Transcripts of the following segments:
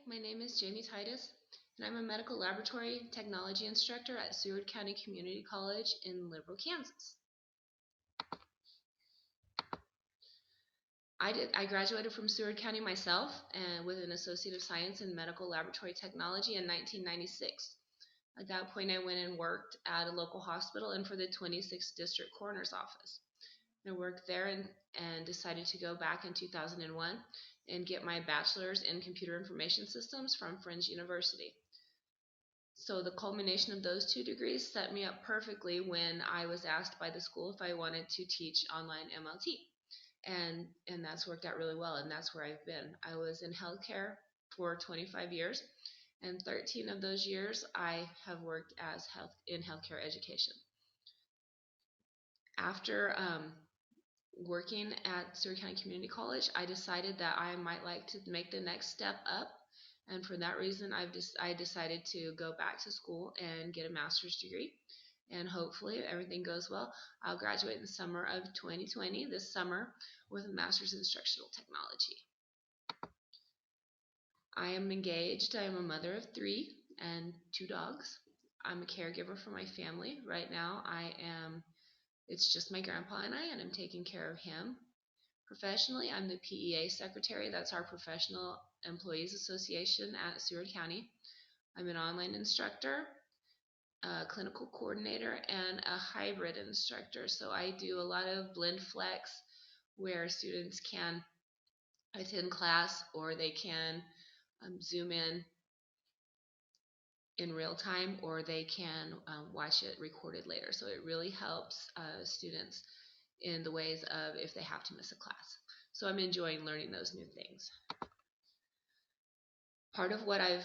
my name is Jamie Titus, and I'm a medical laboratory technology instructor at Seward County Community College in Liberal, Kansas. I graduated from Seward County myself and with an Associate of Science in Medical Laboratory Technology in 1996. At that point, I went and worked at a local hospital and for the 26th District Coroner's Office. I worked there and decided to go back in 2001 and get my bachelor's in computer information systems from Friends University. So the culmination of those two degrees set me up perfectly when I was asked by the school if I wanted to teach online MLT. And that's worked out really well, and that's where I've been. I was in healthcare for 25 years, and 13 of those years I have worked as in healthcare education. After working at Seward County Community College, I decided that I might like to make the next step up, and for that reason I decided to go back to school and get a master's degree, and hopefully if everything goes well, I'll graduate in the summer of 2020, this summer, with a master's in instructional technology. I am engaged. I am a mother of 3 and 2 dogs. I'm a caregiver for my family. Right now it's just my grandpa and I'm taking care of him. Professionally, I'm the PEA secretary. That's our Professional Employees Association at Seward County. I'm an online instructor, a clinical coordinator, and a hybrid instructor. So I do a lot of blend flex where students can attend class or they can Zoom in real time, or they can watch it recorded later. So it really helps students in the ways of if they have to miss a class. So I'm enjoying learning those new things. Part of what I've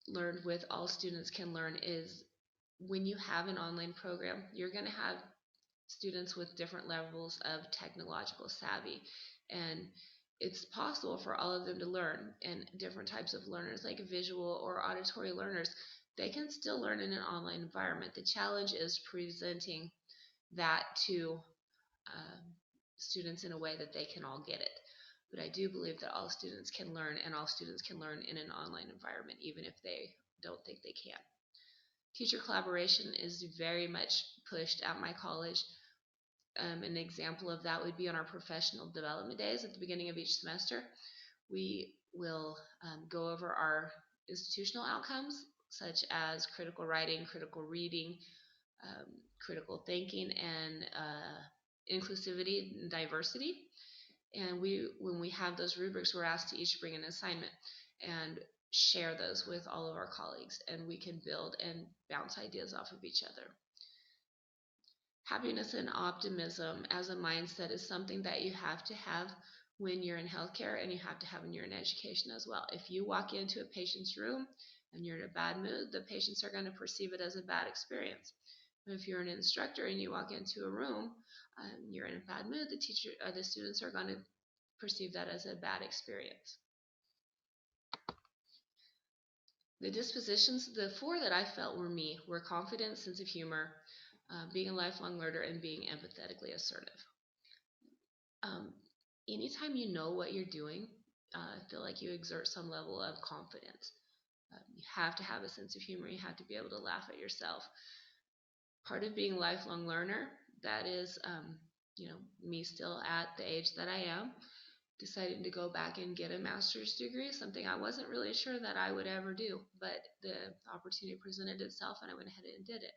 learned with All Students Can Learn is when you have an online program, you're going to have students with different levels of technological savvy, and it's possible for all of them to learn. And different types of learners, like visual or auditory learners, they can still learn in an online environment. The challenge is presenting that to students in a way that they can all get it. But I do believe that all students can learn, and all students can learn in an online environment, even if they don't think they can. Teacher collaboration is very much pushed at my college. An example of that would be on our professional development days at the beginning of each semester. We will go over our institutional outcomes, such as critical writing, critical reading, critical thinking, and inclusivity and diversity. And when we have those rubrics, we're asked to each bring an assignment and share those with all of our colleagues, and we can build and bounce ideas off of each other. Happiness and optimism as a mindset is something that you have to have when you're in healthcare, and you have to have when you're in education as well. If you walk into a patient's room and you're in a bad mood, the patients are going to perceive it as a bad experience. If you're an instructor and you walk into a room, you're in a bad mood, the students are going to perceive that as a bad experience. The dispositions, the 4 that I felt were me, were confidence, sense of humor, being a lifelong learner, and being empathetically assertive. Anytime you know what you're doing, I feel like you exert some level of confidence. You have to have a sense of humor. You have to be able to laugh at yourself. Part of being a lifelong learner, that is, me still at the age that I am, deciding to go back and get a master's degree, something I wasn't really sure that I would ever do, but the opportunity presented itself and I went ahead and did it.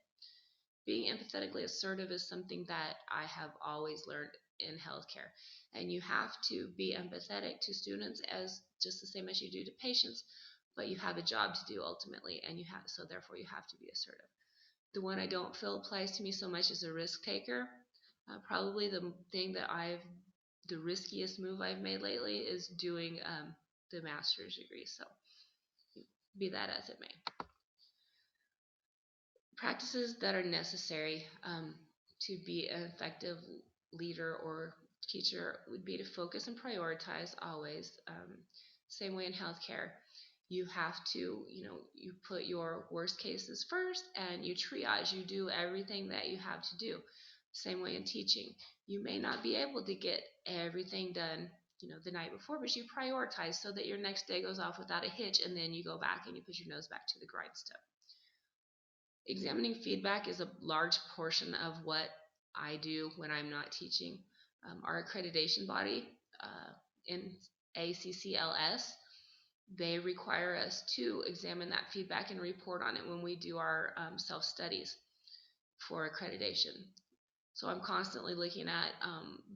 Being empathetically assertive is something that I have always learned in healthcare, and you have to be empathetic to students as just the same as you do to patients, but you have a job to do ultimately, and so therefore you have to be assertive. The one I don't feel applies to me so much as a risk taker. Probably the riskiest move I've made lately is doing the master's degree, so be that as it may. Practices that are necessary to be an effective leader or teacher would be to focus and prioritize always. Same way in healthcare. You have to, you put your worst cases first and you triage. You do everything that you have to do. Same way in teaching. You may not be able to get everything done the night before, but you prioritize so that your next day goes off without a hitch, and then you go back and you put your nose back to the grindstone. Examining feedback is a large portion of what I do when I'm not teaching. Our accreditation body, in ACCLS, they require us to examine that feedback and report on it when we do our self-studies for accreditation. So I'm constantly looking at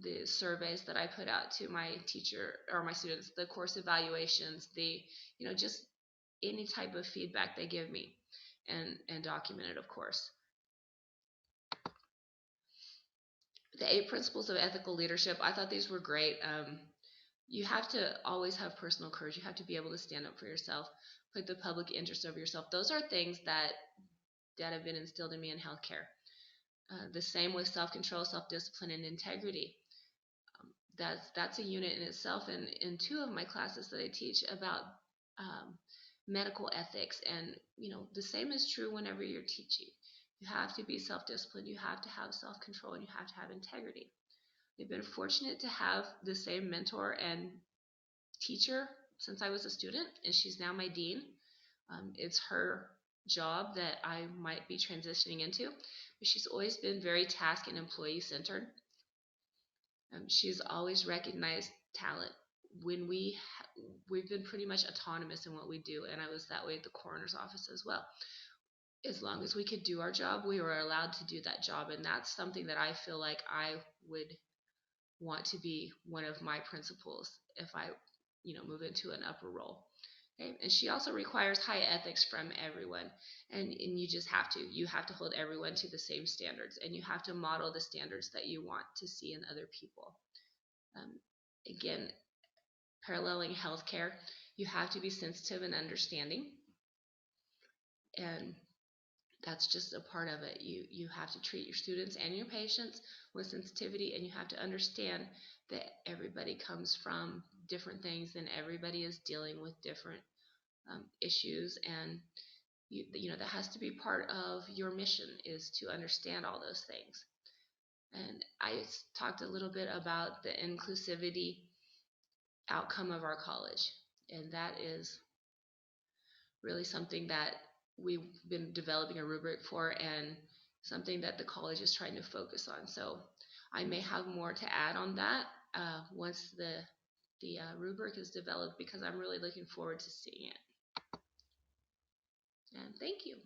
the surveys that I put out to my teacher or my students, the course evaluations, the just any type of feedback they give me, and document it, of course. The 8 principles of ethical leadership, I thought these were great. You have to always have personal courage. You have to be able to stand up for yourself, put the public interest over yourself. Those are things that have been instilled in me in healthcare. The same with self-control, self-discipline, and integrity. That's a unit in itself. And in 2 of my classes that I teach about medical ethics, and the same is true whenever you're teaching. You have to be self-disciplined. You have to have self-control, and you have to have integrity. I've been fortunate to have the same mentor and teacher since I was a student, and she's now my dean. It's her job that I might be transitioning into, but she's always been very task and employee centered. She's always recognized talent. When we've been pretty much autonomous in what we do, and I was that way at the coroner's office as well. As long as we could do our job, we were allowed to do that job, and that's something that I feel like I would want to be one of my principles if I move into an upper role. Okay? And she also requires high ethics from everyone, and you just have to hold everyone to the same standards, and you have to model the standards that you want to see in other people. Again, paralleling healthcare, you have to be sensitive and understanding, and that's just a part of it. You have to treat your students and your patients with sensitivity, and you have to understand that everybody comes from different things, and everybody is dealing with different issues, and that has to be part of your mission, is to understand all those things. And I talked a little bit about the inclusivity outcome of our college, and that is really something that we've been developing a rubric for, and something that the college is trying to focus on. So I may have more to add on that once the rubric is developed, because I'm really looking forward to seeing it. And thank you.